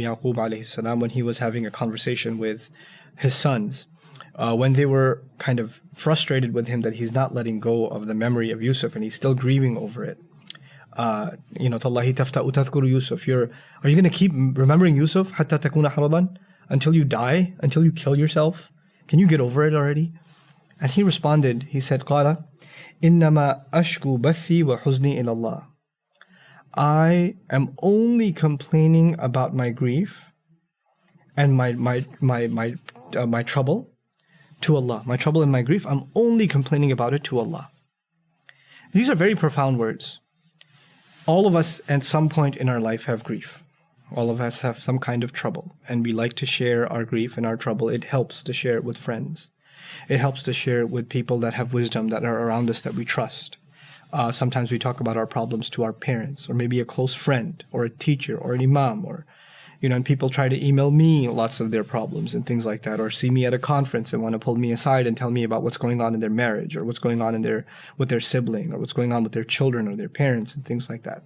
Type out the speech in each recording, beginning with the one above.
Yaqub alayhi salam when he was having a conversation with his sons, when they were kind of frustrated with him that he's not letting go of the memory of Yusuf and he's still grieving over it. Tallahi tafta'u tadhkuru Yusuf. Are you going to keep remembering Yusuf hatta takuna haradan, until you die, until you kill yourself? Can you get over it already? And he responded, he said, قال إنما أشكو بثي وحزني إلى الله. I am only complaining about my grief and my trouble to Allah. My trouble and my grief, I'm only complaining about it to Allah. These are very profound words. All of us at some point in our life have grief. All of us have some kind of trouble, and we like to share our grief and our trouble. It helps to share it with friends. It helps to share it with people that have wisdom, that are around us, that we trust. Sometimes we talk about our problems to our parents, or maybe a close friend, or a teacher, or an imam, or and people try to email me lots of their problems and things like that, or see me at a conference and want to pull me aside and tell me about what's going on in their marriage, or what's going on with their sibling, or what's going on with their children or their parents and things like that.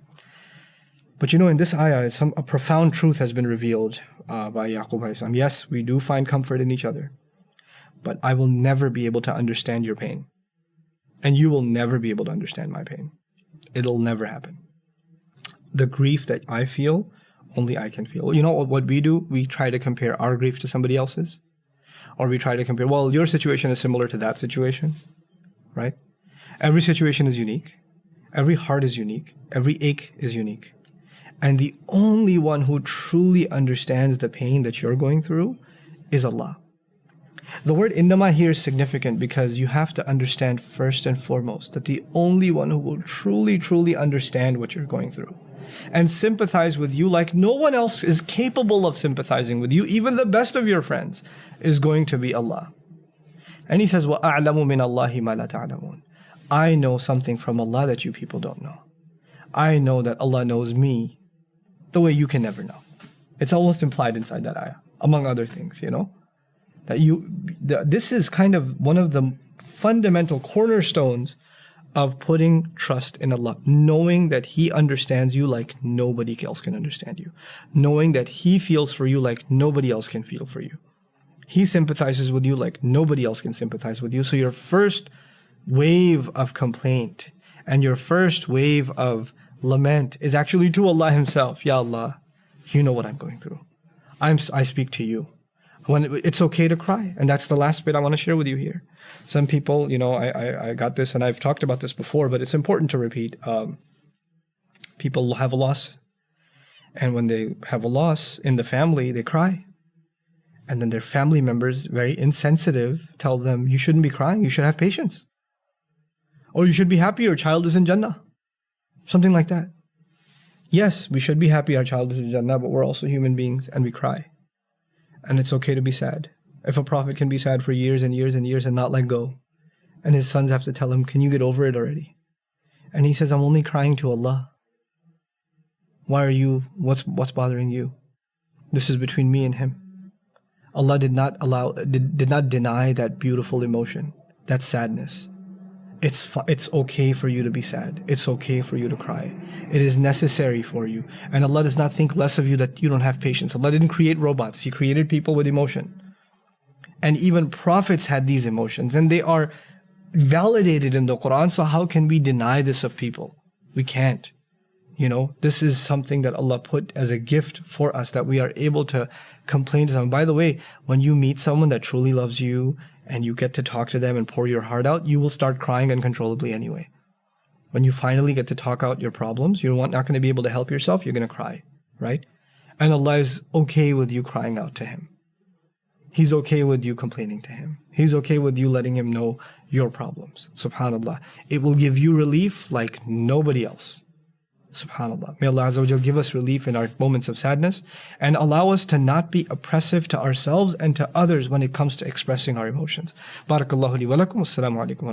But in this ayah, a profound truth has been revealed by Yaqub alayhi salam. Yes, we do find comfort in each other, but I will never be able to understand your pain. And you will never be able to understand my pain. It'll never happen. The grief that I feel, only I can feel. What we do? We try to compare our grief to somebody else's. Or we try to compare, well, your situation is similar to that situation, right? Every situation is unique. Every heart is unique. Every ache is unique. And the only one who truly understands the pain that you're going through is Allah. The word innama here is significant because you have to understand first and foremost that the only one who will truly, truly understand what you're going through and sympathize with you like no one else is capable of sympathizing with you, even the best of your friends, is going to be Allah. And he says, وَأَعْلَمُ مِنَ اللَّهِ مَا لَا تَعْلَمُونَ. I know something from Allah that you people don't know. I know that Allah knows me the way you can never know. It's almost implied inside that ayah, among other things, that this is kind of one of the fundamental cornerstones of putting trust in Allah, knowing that He understands you like nobody else can understand you, knowing that He feels for you like nobody else can feel for you. He sympathizes with you like nobody else can sympathize with you. So your first wave of complaint and your first wave of lament is actually to Allah Himself. Ya Allah, you know what I'm going through. I speak to you. It's okay to cry. And that's the last bit I want to share with you here. Some people, I got this and I've talked about this before, but it's important to repeat. People have a loss. And when they have a loss in the family, they cry. And then their family members, very insensitive, tell them, you shouldn't be crying, you should have patience. Or you should be happy your child is in Jannah. Something like that. Yes, we should be happy our child is in Jannah, but we're also human beings and we cry. And it's okay to be sad. If a prophet can be sad for years and years and years and not let go, and his sons have to tell him, can you get over it already? And he says, I'm only crying to Allah. What's bothering you? This is between me and Him. Allah did not deny that beautiful emotion, that sadness. It's okay for you to be sad. It's okay for you to cry. It is necessary for you. And Allah does not think less of you that you don't have patience. Allah didn't create robots. He created people with emotion. And even prophets had these emotions. And they are validated in the Quran. So how can we deny this of people? We can't. This is something that Allah put as a gift for us, that we are able to complain to someone. By the way, when you meet someone that truly loves you, and you get to talk to them and pour your heart out, you will start crying uncontrollably anyway. When you finally get to talk out your problems, you're not going to be able to help yourself, you're going to cry, right? And Allah is okay with you crying out to Him. He's okay with you complaining to Him. He's okay with you letting Him know your problems. SubhanAllah. It will give you relief like nobody else. SubhanAllah. May Allah Azza wa Jal give us relief in our moments of sadness and allow us to not be oppressive to ourselves and to others when it comes to expressing our emotions. Barakallahu li wa lakum. Wassalamu alaikum.